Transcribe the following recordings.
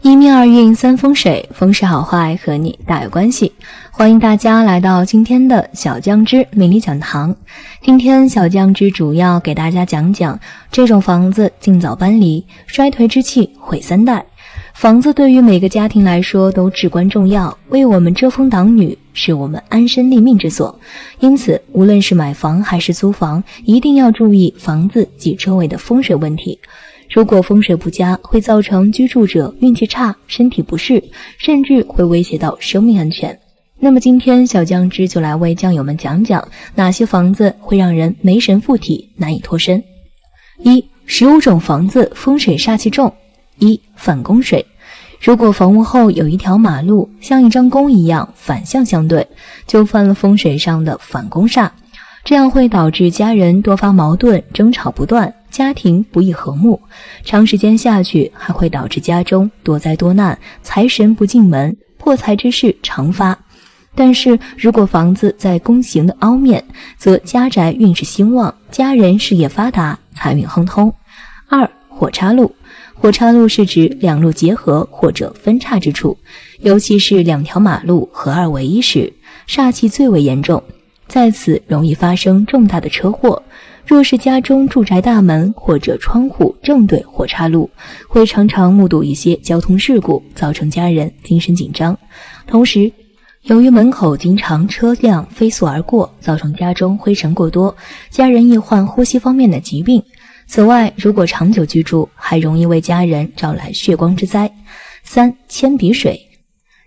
一命二运三风水，风水好坏和你大有关系。欢迎大家来到今天的小酱汁命理讲堂。今天小酱汁主要给大家讲讲这种房子尽早搬离，衰颓之气毁三代。房子对于每个家庭来说都至关重要，为我们遮风挡雨，是我们安身立命之所。因此无论是买房还是租房，一定要注意房子及周围的风水问题。如果风水不佳，会造成居住者运气差、身体不适，甚至会威胁到生命安全。那么今天小酱汁就来为酱友们讲讲哪些房子会让人没神附体，难以脱身。15种房子风水煞气重。反弓水。如果房屋后有一条马路像一张弓一样反向相对，就犯了风水上的反弓煞，这样会导致家人多发矛盾，争吵不断，家庭不易和睦，长时间下去还会导致家中多灾多难，财神不进门，破财之事常发。但是如果房子在弓形的凹面，则家宅运势兴旺，家人事业发达，财运亨通。火岔路。火岔路是指两路结合或者分岔之处，尤其是两条马路合二为一时，煞气最为严重，在此容易发生重大的车祸。若是家中住宅大门或者窗户正对火岔路，会常常目睹一些交通事故，造成家人精神紧张。同时由于门口经常车辆飞速而过，造成家中灰尘过多，家人易患呼吸方面的疾病。此外，如果长久居住，还容易为家人招来血光之灾。铅笔水。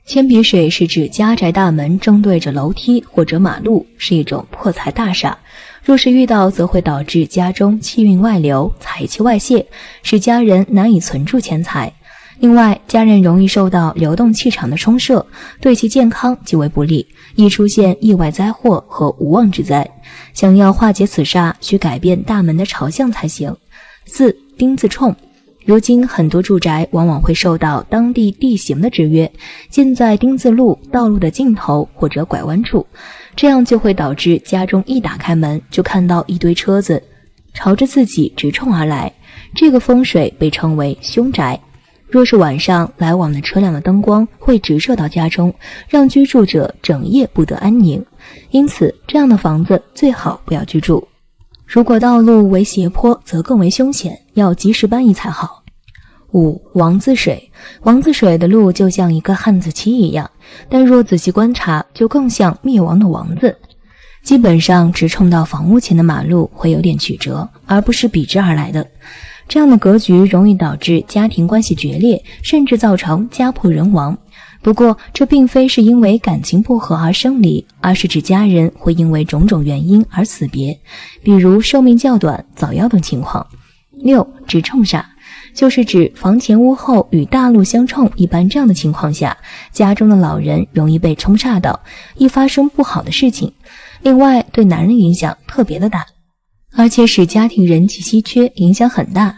铅笔水是指家宅大门正对着楼梯或者马路，是一种破财大煞。若是遇到，则会导致家中气运外流，财气外泄，使家人难以存住钱财。另外，家人容易受到流动气场的冲射，对其健康极为不利，易出现意外灾祸和无妄之灾。想要化解此煞，需改变大门的朝向才行。钉子冲。如今很多住宅往往会受到当地地形的制约，建在丁字路道路的尽头或者拐弯处，这样就会导致家中一打开门就看到一堆车子朝着自己直冲而来，这个风水被称为凶宅。若是晚上来往的车辆的灯光会直射到家中，让居住者整夜不得安宁，因此这样的房子最好不要居住。如果道路为斜坡，则更为凶险，要及时搬移才好。王字水。王字水的路就像一个汉字旗一样，但若仔细观察，就更像灭亡的王字。基本上直冲到房屋前的马路会有点曲折，而不是笔直而来的。这样的格局容易导致家庭关系决裂，甚至造成家破人亡。不过这并非是因为感情不和而生离，而是指家人会因为种种原因而死别，比如寿命较短、早夭等情况。直冲煞。就是指房前屋后与大路相冲，一般这样的情况下，家中的老人容易被冲煞到，易发生不好的事情。另外对男人影响特别的大，而且使家庭人气稀缺，影响很大。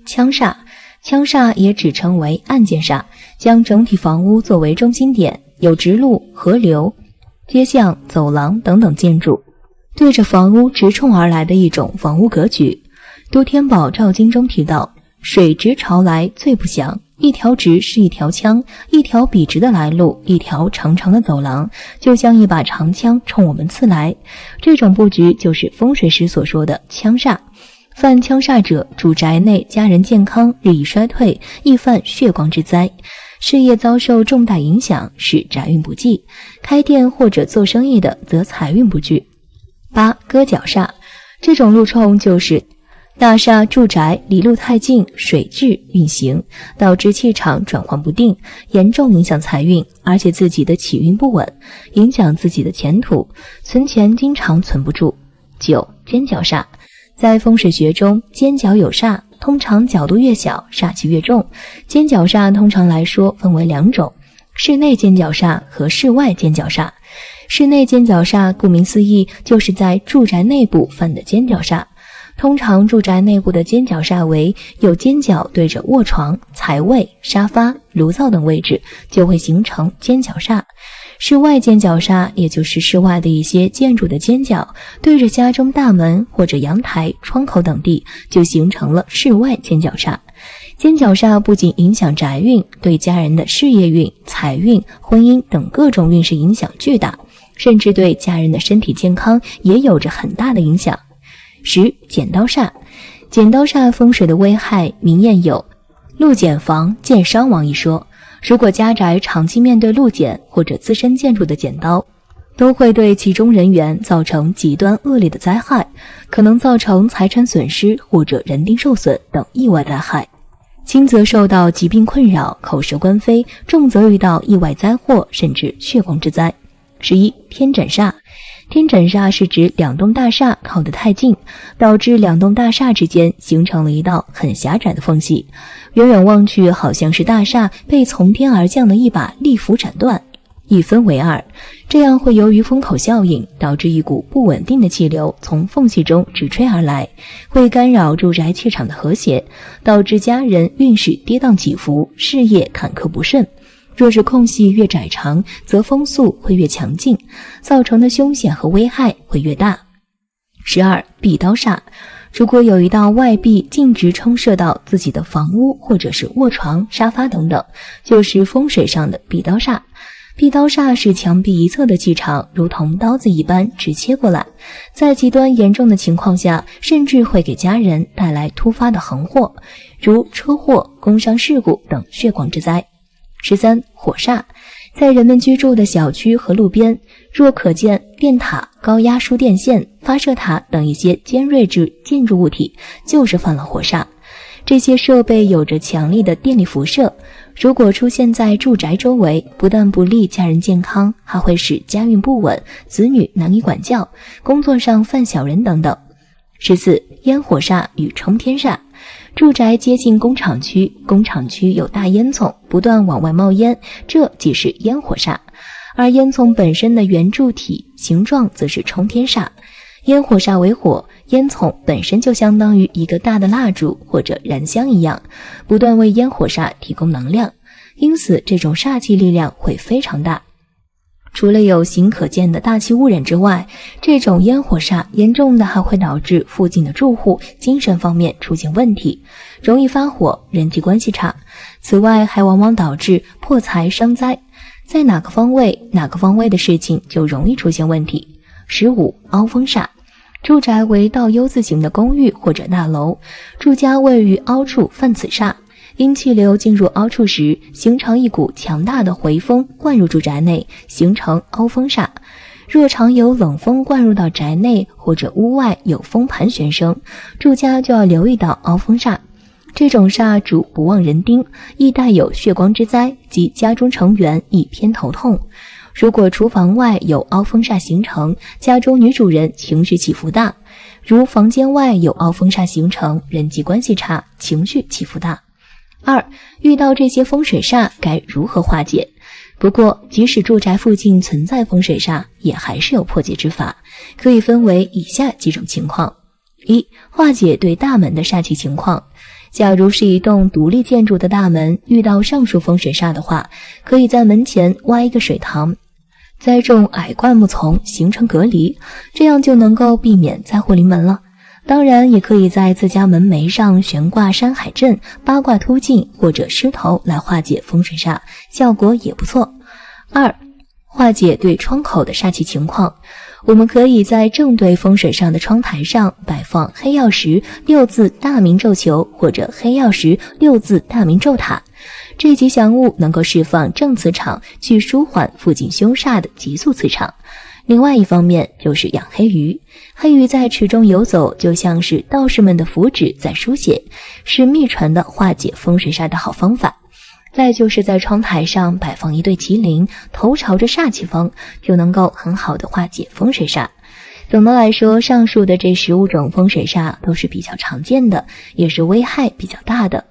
枪煞。枪煞也只称为暗箭煞，将整体房屋作为中心点，有直路、河流、街巷、走廊等等建筑对着房屋直冲而来的一种房屋格局。都天宝照经中提到，水直朝来最不祥，一条直是一条枪，一条笔直的来路，一条长长的走廊，就像一把长枪冲我们刺来。这种布局就是风水师所说的枪煞。犯枪煞者，住宅内家人健康日益衰退，易犯血光之灾，事业遭受重大影响，使宅运不济。开店或者做生意的，则财运不聚。割角煞。这种路冲就是大厦住宅离路太近，水质运行，导致气场转换不定，严重影响财运，而且自己的起运不稳，影响自己的前途，存钱经常存不住。尖角煞。在风水学中，尖角有煞，通常角度越小，煞气越重。尖角煞通常来说分为两种，室内尖角煞和室外尖角煞。室内尖角煞顾名思义，就是在住宅内部犯的尖角煞。通常住宅内部的尖角煞为有尖角对着卧床、财位、沙发、炉灶等位置，就会形成尖角煞。室外尖角煞也就是室外的一些建筑的尖角对着家中大门或者阳台、窗口等地，就形成了室外尖角煞。尖角煞不仅影响宅运，对家人的事业运、财运、婚姻等各种运势影响巨大，甚至对家人的身体健康也有着很大的影响。10. 剪刀煞。剪刀煞风水的危害，明谚有路剪房见伤亡一说。如果家宅长期面对路剪或者自身建筑的剪刀，都会对其中人员造成极端恶劣的灾害，可能造成财产损失或者人丁受损等意外灾害。轻则受到疾病困扰、口舌官非，重则遇到意外灾祸，甚至血光之灾。11. 天枕煞。天枕煞是指两栋大厦靠得太近，导致两栋大厦之间形成了一道很狭窄的缝隙，远远望去好像是大厦被从天而降的一把利斧斩断，一分为二。这样会由于风口效应，导致一股不稳定的气流从缝隙中直吹而来，会干扰住宅气场的和谐，导致家人运势跌宕起伏，事业坎坷不顺。若是空隙越窄长，则风速会越强劲，造成的凶险和危害会越大。12. 壁刀煞。如果有一道外壁径直冲射到自己的房屋或者是卧床、沙发等等，就是风水上的壁刀煞。壁刀煞是墙壁一侧的气场如同刀子一般直切过来，在极端严重的情况下，甚至会给家人带来突发的横祸，如车祸、工伤事故等血光之灾。13. 火煞。在人们居住的小区和路边，若可见电塔、高压输电线、发射塔等一些尖锐之建筑物体，就是犯了火煞。这些设备有着强力的电力辐射，如果出现在住宅周围，不但不利家人健康，还会使家运不稳，子女难以管教，工作上犯小人等等。14. 烟火煞与冲天煞。住宅接近工厂区，工厂区有大烟囱不断往外冒烟，这即是烟火煞。而烟囱本身的圆柱体形状则是冲天煞。烟火煞为火，烟囱本身就相当于一个大的蜡烛或者燃香一样，不断为烟火煞提供能量，因此这种煞气力量会非常大。除了有形可见的大气污染之外，这种烟火煞严重的还会导致附近的住户精神方面出现问题，容易发火，人际关系差。此外还往往导致破财伤灾，在哪个方位的事情就容易出现问题。15. 凹风煞。住宅为倒 U 字形的公寓或者大楼，住家位于凹处犯此煞，因气流进入凹处时，形成一股强大的回风灌入住宅内，形成凹风煞。若常有冷风灌入到宅内，或者屋外有风盘旋声，住家就要留意到凹风煞。这种煞主不旺人丁，易带有血光之灾，及家中成员易偏头痛。如果厨房外有凹风煞形成，家中女主人情绪起伏大；如房间外有凹风煞形成，人际关系差，情绪起伏大。2. 遇到这些风水煞该如何化解？不过即使住宅附近存在风水煞，也还是有破解之法，可以分为以下几种情况。1. 化解对大门的煞气情况。假如是一栋独立建筑的大门，遇到上述风水煞的话，可以在门前挖一个水塘，栽种矮灌木丛形成隔离，这样就能够避免灾祸临门了。当然也可以在自家门楣上悬挂山海阵、八卦突进或者狮头来化解风水煞，效果也不错。2. 化解对窗口的煞气情况。我们可以在正对风水上的窗台上摆放黑曜石6字大明咒球或者黑曜石6字大明咒塔，这吉祥物能够释放正磁场，去舒缓附近凶煞的急速磁场。另外一方面就是养黑鱼，黑鱼在池中游走，就像是道士们的符纸在书写，是秘传的化解风水煞的好方法。再就是在窗台上摆放一对麒麟，头朝着煞气方，就能够很好的化解风水煞。总的来说，上述的这15种风水煞都是比较常见的，也是危害比较大的。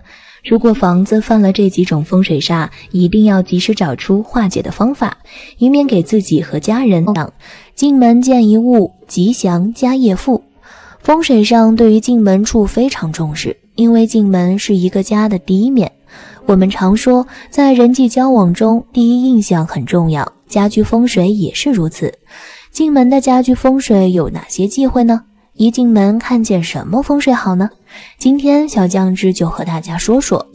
如果房子犯了这几种风水煞，一定要及时找出化解的方法，以免给自己和家人进门见一物，吉祥家业富。风水上对于进门处非常重视，因为进门是一个家的第一面。我们常说，在人际交往中，第一印象很重要，家居风水也是如此。进门的家居风水有哪些忌讳呢？一进门看见什么风水好呢？今天小酱汁就和大家说说。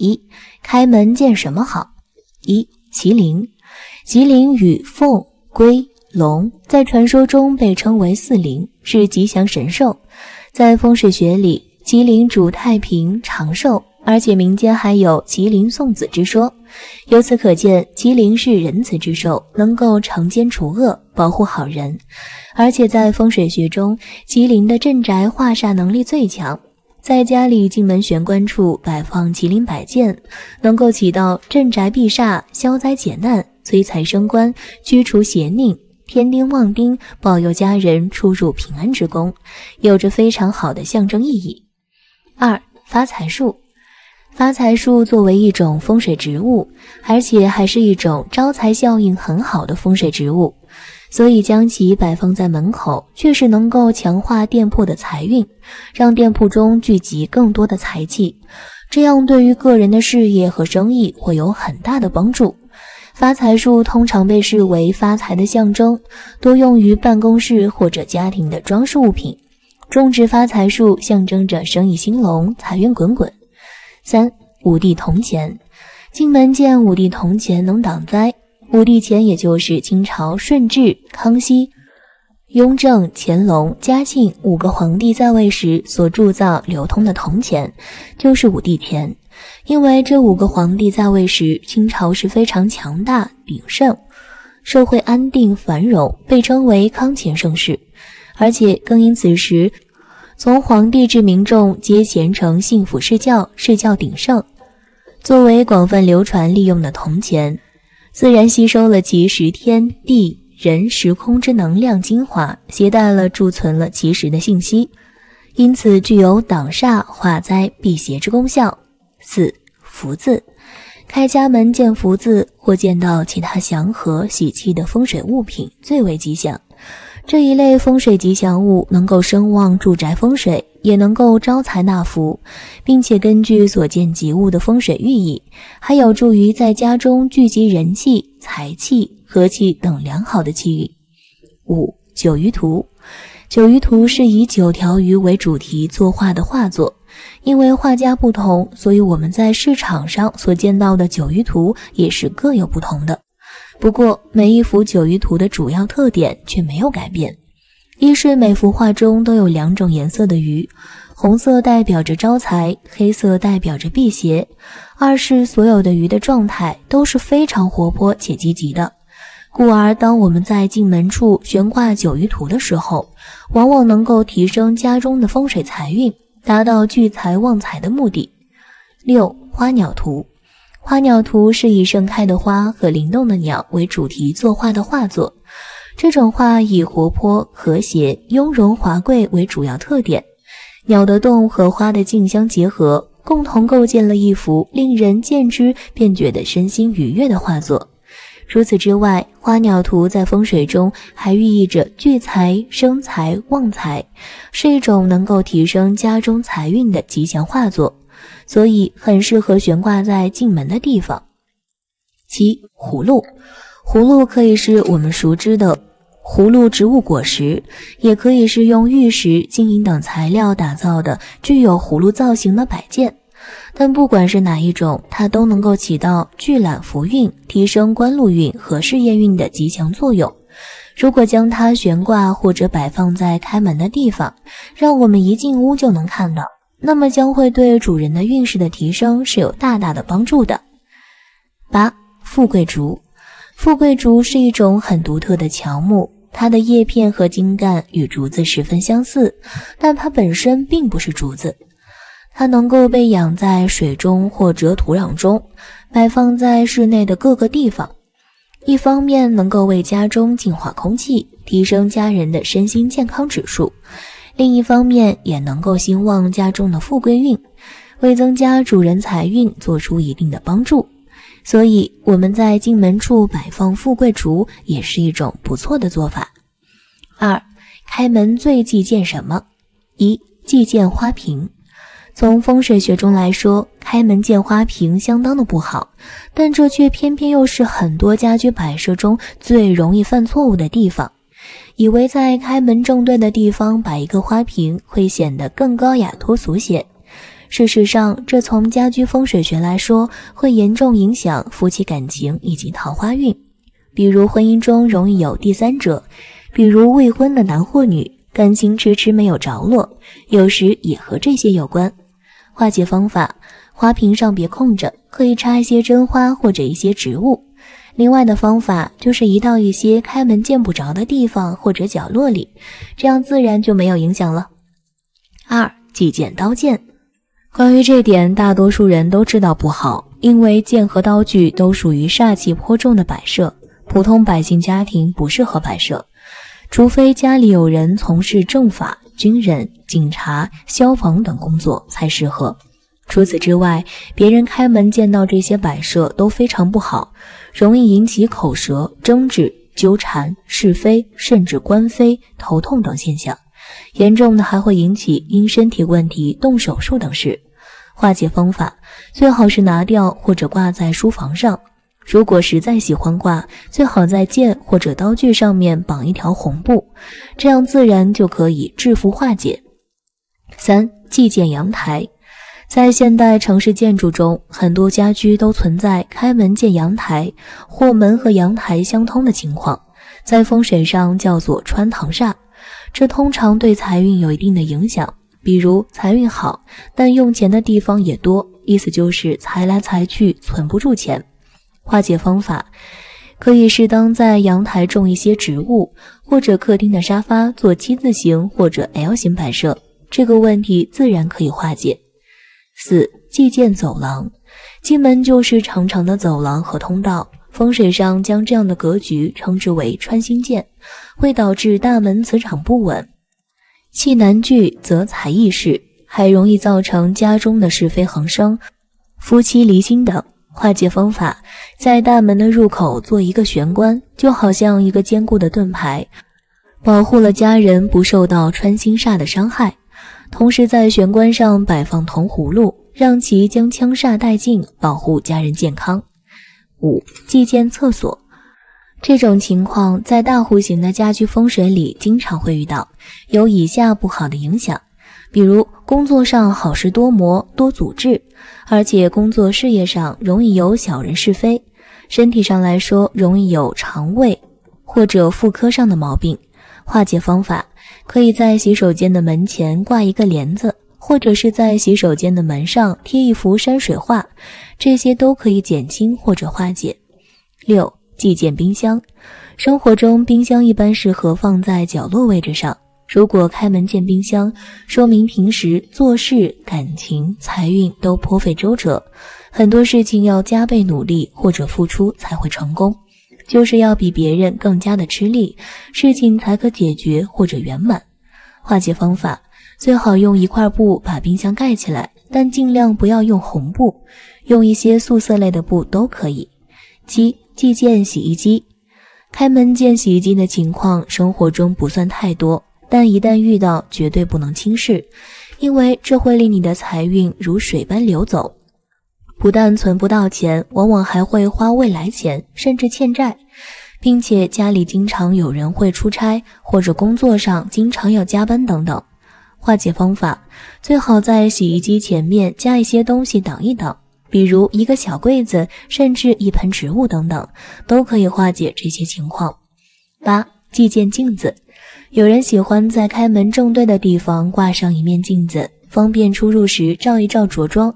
一、开门见什么好？一、麒麟。麒麟与凤、龟、龙在传说中被称为四灵，是吉祥神兽。在风水学里，麒麟主太平长寿，而且民间还有麒麟送子之说。由此可见，麒麟是仁慈之兽，能够惩奸除恶，保护好人。而且在风水学中，麒麟的镇宅化煞能力最强。在家里进门玄关处摆放麒麟摆件，能够起到镇宅避煞、消灾解难、催财升官、驱除邪佞、添丁旺丁、保佑家人出入平安之功，有着非常好的象征意义。二、发财树。发财树作为一种风水植物，而且还是一种招财效应很好的风水植物，所以将其摆放在门口，确实能够强化店铺的财运，让店铺中聚集更多的财气，这样对于个人的事业和生意会有很大的帮助。发财树通常被视为发财的象征，多用于办公室或者家庭的装饰物品。种植发财树象征着生意兴隆，财源滚滚。三、五帝铜钱。进门见五帝铜钱能挡灾。五帝钱也就是清朝顺治、康熙、雍正、乾隆、嘉庆5个皇帝在位时所铸造流通的铜钱，就是五帝钱。因为这5个皇帝在位时，清朝是非常强大鼎盛，社会安定繁荣，被称为康乾盛世。而且更因此时从皇帝至民众皆虔诚信服释教，释教鼎盛，作为广泛流传利用的铜钱，自然吸收了其时天地人时空之能量精华，携带了贮存了其时的信息，因此具有挡煞化灾辟邪之功效。四、福字。开家门见福字或见到其他祥和喜气的风水物品最为吉祥。这一类风水吉祥物能够声望住宅风水，也能够招财纳福，并且根据所见吉物的风水寓意，还有助于在家中聚集人气、财气、和气等良好的气运。五、九鱼图。九鱼图是以9条鱼为主题作画的画作，因为画家不同，所以我们在市场上所见到的九鱼图也是各有不同的。不过每一幅九鱼图的主要特点却没有改变。一是每幅画中都有2种颜色的鱼，红色代表着招财，黑色代表着辟邪。二是所有的鱼的状态都是非常活泼且积极的，故而当我们在进门处悬挂九鱼图的时候，往往能够提升家中的风水财运，达到聚财旺财的目的。六、花鸟图。花鸟图是以盛开的花和灵动的鸟为主题作画的画作，这种画以活泼、和谐、雍容华贵为主要特点，鸟的动和花的静相结合，共同构建了一幅令人见之便觉得身心愉悦的画作。除此之外，花鸟图在风水中还寓意着聚财、生财、旺财，是一种能够提升家中财运的吉祥画作，所以很适合悬挂在进门的地方。七、葫芦。葫芦可以是我们熟知的葫芦植物果实，也可以是用玉石、金银等材料打造的具有葫芦造型的摆件。但不管是哪一种，它都能够起到聚揽福运、提升官禄运和事业运的吉祥作用。如果将它悬挂或者摆放在开门的地方，让我们一进屋就能看到，那么将会对主人的运势的提升是有大大的帮助的。八、富贵竹。富贵竹是一种很独特的乔木，它的叶片和茎干与竹子十分相似，但它本身并不是竹子。它能够被养在水中或者土壤中，摆放在室内的各个地方。一方面能够为家中净化空气，提升家人的身心健康指数，另一方面也能够兴旺家中的富贵运，为增加主人财运做出一定的帮助。所以我们在进门处摆放富贵竹也是一种不错的做法。二、开门最忌见什么？一、忌见花瓶。从风水学中来说，开门见花瓶相当的不好，但这却偏偏又是很多家居摆设中最容易犯错误的地方。以为在开门正对的地方摆一个花瓶会显得更高雅脱俗些。事实上，这从家居风水学来说，会严重影响夫妻感情以及桃花运。比如婚姻中容易有第三者，比如未婚的男或女，感情迟迟没有着落，有时也和这些有关。化解方法：花瓶上别空着，可以插一些真花或者一些植物。另外的方法就是移到一些开门见不着的地方或者角落里，这样自然就没有影响了。2. 忌剑刀剑。关于这点，大多数人都知道不好，因为剑和刀具都属于煞气颇重的摆设，普通百姓家庭不适合摆设，除非家里有人从事政法、军人、警察、消防等工作才适合。除此之外，别人开门见到这些摆设都非常不好，容易引起口舌、争执、纠缠、是非，甚至官非、头痛等现象。严重的还会引起因身体问题动手术等事。化解方法：最好是拿掉或者挂在书房上。如果实在喜欢挂，最好在剑或者刀具上面绑一条红布，这样自然就可以制服化解。3. 忌见阳台。在现代城市建筑中，很多家居都存在开门见阳台或门和阳台相通的情况，在风水上叫做穿堂煞。这通常对财运有一定的影响，比如财运好，但用钱的地方也多，意思就是财来财去，存不住钱。化解方法：可以适当在阳台种一些植物，或者客厅的沙发做7字形或者 L 型摆设，这个问题自然可以化解。4. 忌见走廊。进门就是长长的走廊和通道，风水上将这样的格局称之为穿心剑，会导致大门磁场不稳，气难聚则财易逝，还容易造成家中的是非横生、夫妻离心等。化解方法：在大门的入口做一个玄关，就好像一个坚固的盾牌，保护了家人不受到穿心煞的伤害。同时在玄关上摆放铜葫芦，让其将枪煞带尽，保护家人健康。5. 忌见厕所。这种情况在大户型的家居风水里经常会遇到，有以下不好的影响。比如工作上好事多磨多阻滞，而且工作事业上容易有小人是非，身体上来说容易有肠胃或者妇科上的毛病。化解方法：可以在洗手间的门前挂一个帘子，或者是在洗手间的门上贴一幅山水画，这些都可以减轻或者化解。6. 忌见冰箱。生活中冰箱一般适合放在角落位置上，如果开门见冰箱，说明平时做事、感情、财运都颇费周折，很多事情要加倍努力或者付出才会成功，就是要比别人更加的吃力，事情才可解决或者圆满。化解方法：最好用一块布把冰箱盖起来，但尽量不要用红布，用一些素色类的布都可以。7. 忌见洗衣机。开门见洗衣机的情况生活中不算太多，但一旦遇到绝对不能轻视，因为这会令你的财运如水般流走，不但存不到钱，往往还会花未来钱，甚至欠债，并且家里经常有人会出差，或者工作上经常要加班等等。化解方法：最好在洗衣机前面加一些东西挡一挡，比如一个小柜子，甚至一盆植物等等，都可以化解这些情况。8. 忌见镜子。有人喜欢在开门正对的地方挂上一面镜子，方便出入时照一照着装，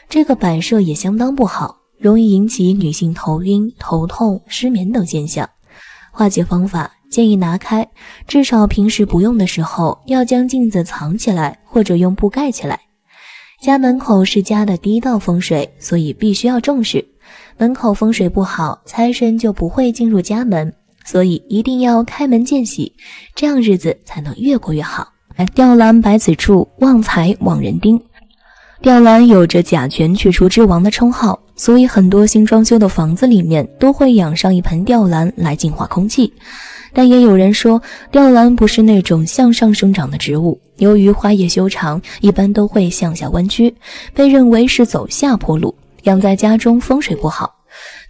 这个摆设也相当不好，容易引起女性头晕、头痛、失眠等现象。化解方法：建议拿开，至少平时不用的时候要将镜子藏起来，或者用布盖起来。家门口是家的第一道风水，所以必须要重视。门口风水不好，财神就不会进入家门，所以一定要开门见喜，这样日子才能越过越好。吊兰百子处，旺财旺人丁。吊兰有着甲醛去除之王的称号，所以很多新装修的房子里面都会养上一盆吊兰来净化空气。但也有人说，吊兰不是那种向上生长的植物，由于花叶修长，一般都会向下弯曲，被认为是走下坡路，养在家中风水不好。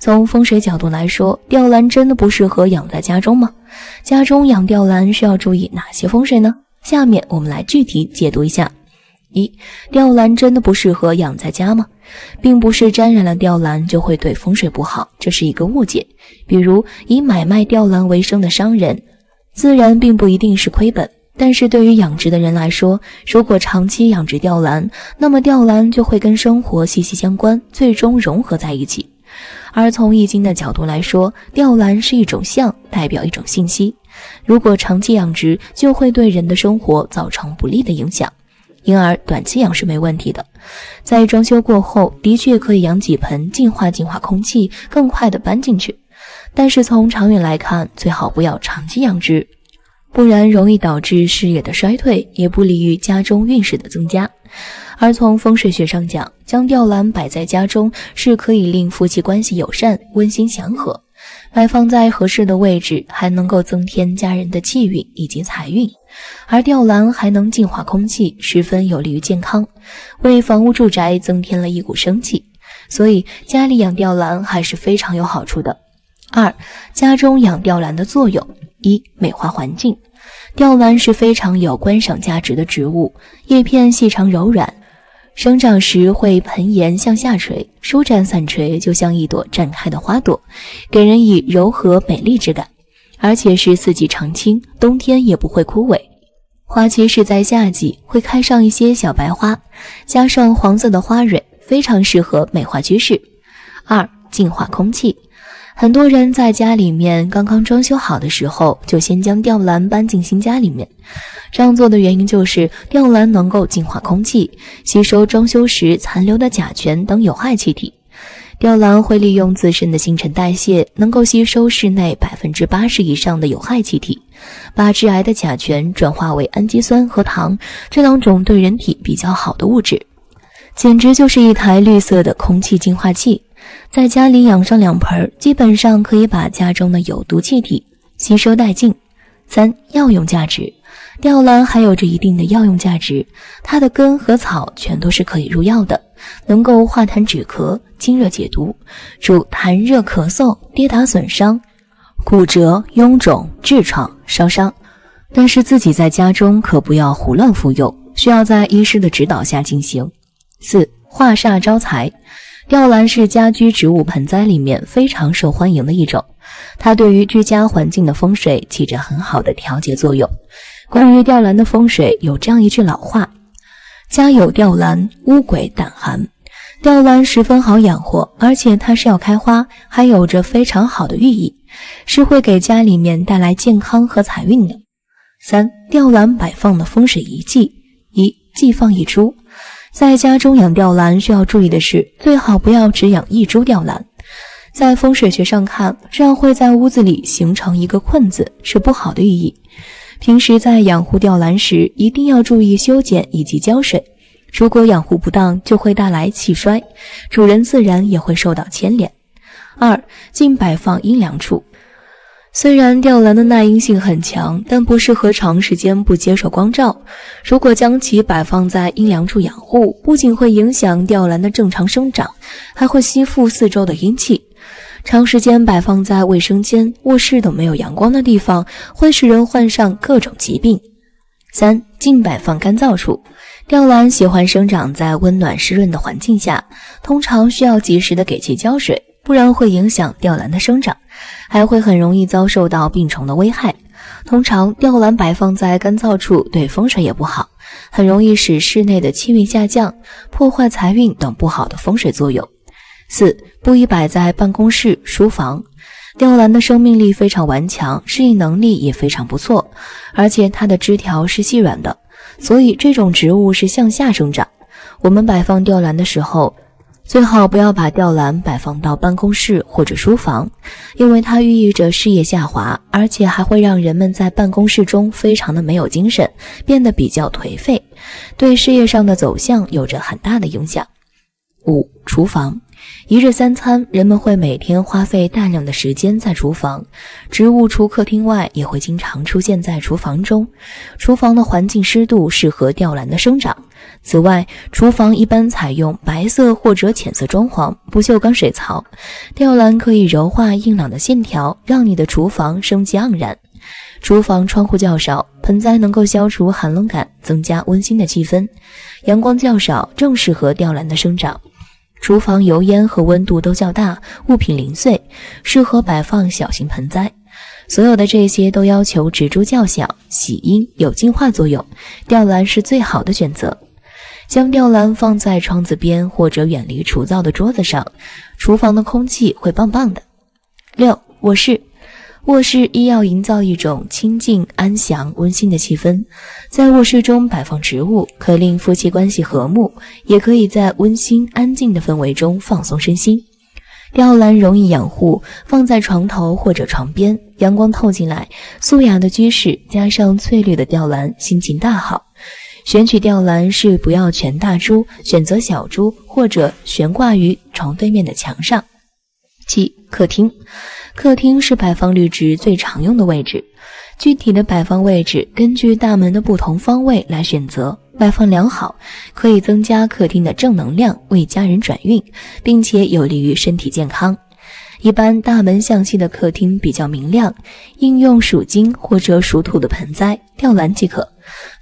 从风水角度来说，吊兰真的不适合养在家中吗？家中养吊兰需要注意哪些风水呢？下面我们来具体解读一下。一，吊兰真的不适合养在家吗？并不是沾染了吊兰就会对风水不好，这是一个误解。比如以买卖吊兰为生的商人，自然并不一定是亏本，但是对于养殖的人来说，如果长期养殖吊兰，那么吊兰就会跟生活息息相关，最终融合在一起。而从易经的角度来说，吊兰是一种象，代表一种信息，如果长期养殖，就会对人的生活造成不利的影响，因而短期养是没问题的。在装修过后，的确可以养几盆，净化空气，更快地搬进去。但是从长远来看，最好不要长期养殖，不然容易导致事业的衰退，也不利于家中运势的增加。而从风水学上讲，将吊兰摆在家中是可以令夫妻关系友善、温馨祥和，摆放在合适的位置，还能够增添家人的气运以及财运。而吊兰还能净化空气，十分有利于健康，为房屋住宅增添了一股生气，所以家里养吊兰还是非常有好处的。二、家中养吊兰的作用。一、美化环境。吊兰是非常有观赏价值的植物，叶片细长柔软，生长时会盆沿向下垂，舒展散垂，就像一朵绽开的花朵，给人以柔和美丽之感，而且是四季常青，冬天也不会枯萎。花期是在夏季，会开上一些小白花，加上黄色的花蕊，非常适合美化居室。二、净化空气。很多人在家里面刚刚装修好的时候，就先将吊兰搬进新家里面。这样做的原因就是吊兰能够净化空气，吸收装修时残留的甲醛等有害气体。吊兰会利用自身的新陈代谢，能够吸收室内 80% 以上的有害气体，把致癌的甲醛转化为氨基酸和糖，这两种对人体比较好的物质，简直就是一台绿色的空气净化器。在家里养上2盆，基本上可以把家中的有毒气体吸收殆尽。三、药用价值。吊兰还有着一定的药用价值，它的根和草全都是可以入药的，能够化痰止咳、清热解毒，主痰热咳嗽、跌打损伤、骨折、臃肿、痔疮、烧伤。但是自己在家中可不要胡乱服用，需要在医师的指导下进行。四、化煞招财。吊兰是家居植物盆栽里面非常受欢迎的一种，它对于居家环境的风水起着很好的调节作用。关于吊兰的风水，有这样一句老话：家有吊兰，乌鬼胆寒。吊兰十分好养活，而且它是要开花，还有着非常好的寓意，是会给家里面带来健康和财运的。三、吊兰摆放的风水遗迹。一、忌放一株。在家中养吊兰需要注意的是，最好不要只养一株吊兰。在风水学上看，这样会在屋子里形成一个困字，是不好的寓意。平时在养护吊兰时，一定要注意修剪以及浇水，如果养护不当，就会带来气衰，主人自然也会受到牵连。二、禁摆放阴凉处。虽然吊兰的耐阴性很强，但不适合长时间不接受光照。如果将其摆放在阴凉处养护，不仅会影响吊兰的正常生长，还会吸附四周的阴气。长时间摆放在卫生间、卧室等没有阳光的地方，会使人患上各种疾病。三、禁摆放干燥处。吊兰喜欢生长在温暖湿润的环境下，通常需要及时的给其浇水，不然会影响吊兰的生长，还会很容易遭受到病虫的危害。通常吊兰摆放在干燥处对风水也不好，很容易使室内的气运下降，破坏财运等不好的风水作用。四、不宜摆在办公室、书房。吊兰的生命力非常顽强，适应能力也非常不错，而且它的枝条是细软的，所以这种植物是向下生长。我们摆放吊兰的时候，最好不要把吊兰摆放到办公室或者书房，因为它寓意着事业下滑，而且还会让人们在办公室中非常的没有精神，变得比较颓废，对事业上的走向有着很大的影响。五、厨房。一日三餐，人们会每天花费大量的时间在厨房，植物除客厅外也会经常出现在厨房中。厨房的环境湿度适合吊兰的生长。此外，厨房一般采用白色或者浅色装潢，不锈钢水槽。吊兰可以柔化硬朗的线条，让你的厨房生机盎然。厨房窗户较少，盆栽能够消除寒冷感，增加温馨的气氛。阳光较少，正适合吊兰的生长。厨房油烟和温度都较大，物品零碎，适合摆放小型盆栽。所有的这些都要求植株较小，喜阴，有净化作用，吊兰是最好的选择。将吊兰放在窗子边或者远离除噪的桌子上，厨房的空气会棒棒的。6. 卧室。卧室亦要营造一种清静、安详、温馨的气氛。在卧室中摆放植物，可令夫妻关系和睦，也可以在温馨安静的氛围中放松身心。吊兰容易养护，放在床头或者床边，阳光透进来，素雅的居室加上翠绿的吊兰，心情大好。选取吊兰是不要全大株，选择小株或者悬挂于床对面的墙上。7. 客厅。客厅是摆放绿植最常用的位置，具体的摆放位置根据大门的不同方位来选择，摆放良好，可以增加客厅的正能量，为家人转运，并且有利于身体健康。一般大门向西的客厅比较明亮，应用属金或者属土的盆栽、吊兰即可，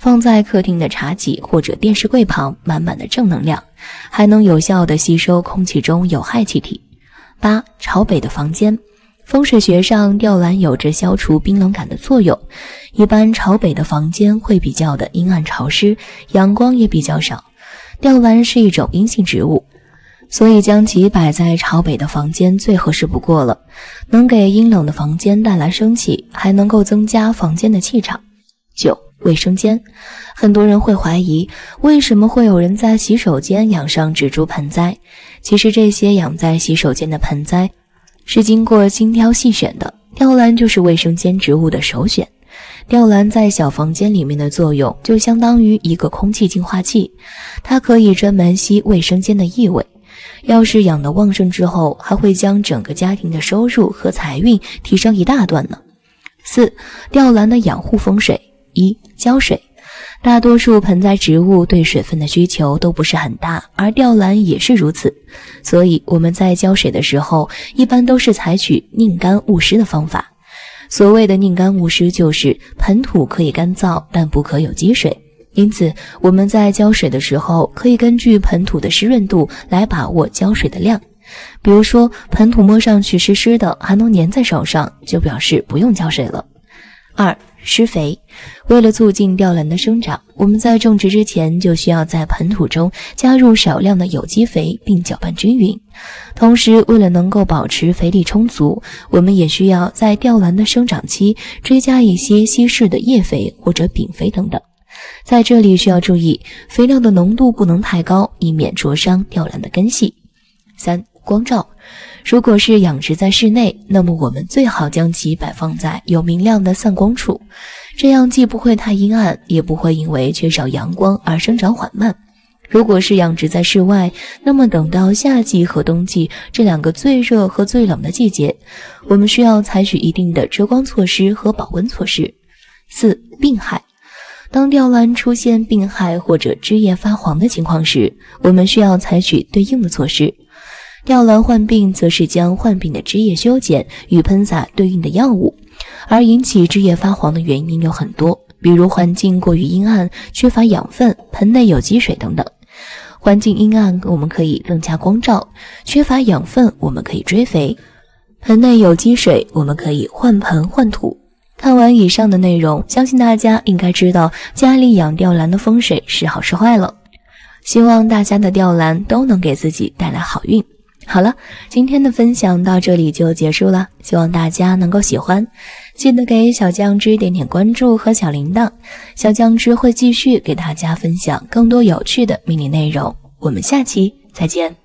放在客厅的茶几或者电视柜旁，满满的正能量，还能有效地吸收空气中有害气体。8. 朝北的房间。风水学上，吊兰有着消除冰冷感的作用，一般朝北的房间会比较的阴暗潮湿，阳光也比较少。吊兰是一种阴性植物，所以将其摆在朝北的房间最合适不过了，能给阴冷的房间带来生气，还能够增加房间的气场。9. 卫生间。很多人会怀疑，为什么会有人在洗手间养上植株盆栽？其实这些养在洗手间的盆栽是经过精挑细选的，吊兰就是卫生间植物的首选。吊兰在小房间里面的作用就相当于一个空气净化器，它可以专门吸卫生间的异味。要是养得旺盛之后，还会将整个家庭的收入和财运提升一大段呢。4. 吊兰的养护风水。1. 浇水。大多数盆栽植物对水分的需求都不是很大，而吊兰也是如此，所以我们在浇水的时候一般都是采取宁干勿湿的方法。所谓的宁干勿湿，就是盆土可以干燥，但不可有积水，因此我们在浇水的时候可以根据盆土的湿润度来把握浇水的量。比如说盆土摸上去湿湿的，还能粘在手上，就表示不用浇水了。2. 施肥。为了促进吊兰的生长，我们在种植之前就需要在盆土中加入少量的有机肥，并搅拌均匀。同时，为了能够保持肥力充足，我们也需要在吊兰的生长期追加一些稀释的叶肥或者丙肥等等。在这里需要注意，肥料的浓度不能太高，以免灼伤吊兰的根系。3. 光照。如果是养殖在室内，那么我们最好将其摆放在有明亮的散光处，这样既不会太阴暗，也不会因为缺少阳光而生长缓慢。如果是养殖在室外，那么等到夏季和冬季这两个最热和最冷的季节，我们需要采取一定的遮光措施和保温措施。4. 病害。当吊兰出现病害或者枝叶发黄的情况时，我们需要采取对应的措施。吊兰患病则是将患病的枝叶修剪与喷洒对应的药物，而引起枝叶发黄的原因有很多，比如环境过于阴暗、缺乏养分、盆内有积水等等。环境阴暗，我们可以增加光照；缺乏养分，我们可以追肥；盆内有积水，我们可以换盆换土。看完以上的内容，相信大家应该知道家里养吊兰的风水是好是坏了。希望大家的吊兰都能给自己带来好运。好了，今天的分享到这里就结束了，希望大家能够喜欢，记得给小酱汁点点关注和小铃铛，小酱汁会继续给大家分享更多有趣的迷你内容，我们下期再见。